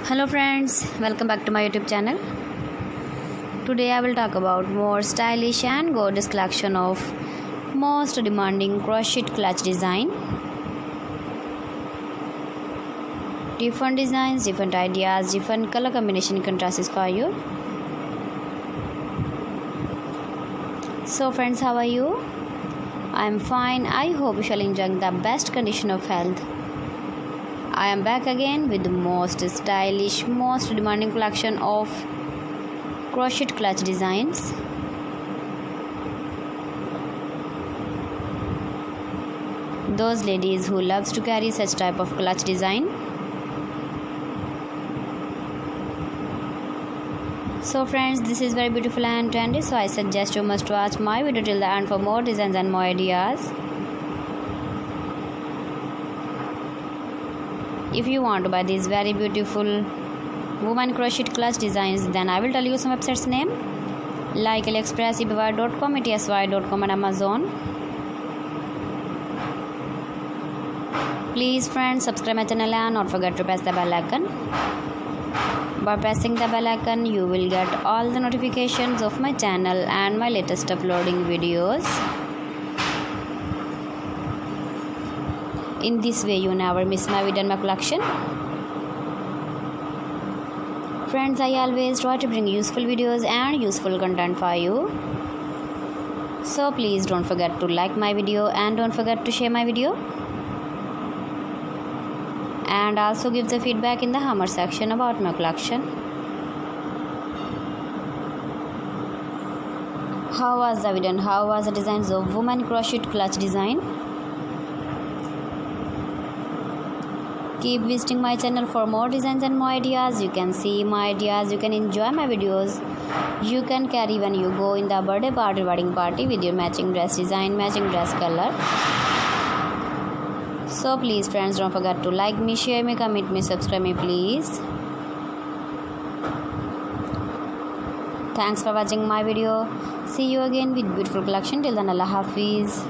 Hello friends, welcome back to my YouTube channel. Today I will talk about more stylish and gorgeous collection of most demanding crochet clutch design. Different designs, different ideas, different color combination contrasts for you. So friends, how are you? I am fine. I hope you shall enjoy the best condition of health. I am back again with the most stylish, most demanding collection of crochet clutch designs. Those ladies who loves to carry such type of clutch design. So friends, this is very beautiful and trendy, so I suggest you must watch my video till the end for more designs and more ideas. If you want to buy these very beautiful woman crochet clutch designs, then I will tell you some websites name like AliExpress, eBay.com, etsy.com and Amazon. Please friends, subscribe my channel and not forget to press the bell icon. By pressing the bell icon, you will get all the notifications of my channel and my latest uploading videos. In this way, you never miss my video and my collection. Friends, I always try to bring useful videos and useful content for you. So please don't forget to like my video and don't forget to share my video. And also give the feedback in the hammer section about my collection. How was the video and how was the designs of woman crochet clutch design? Keep visiting my channel for more designs and more ideas. You can see my ideas, you can enjoy my videos. You can carry when you go in the birthday party, wedding party with your matching dress design, matching dress color. So please friends, don't forget to like me, share me, comment me, subscribe me please. Thanks for watching my video. See you again with beautiful collection. Till then, Allah Hafiz.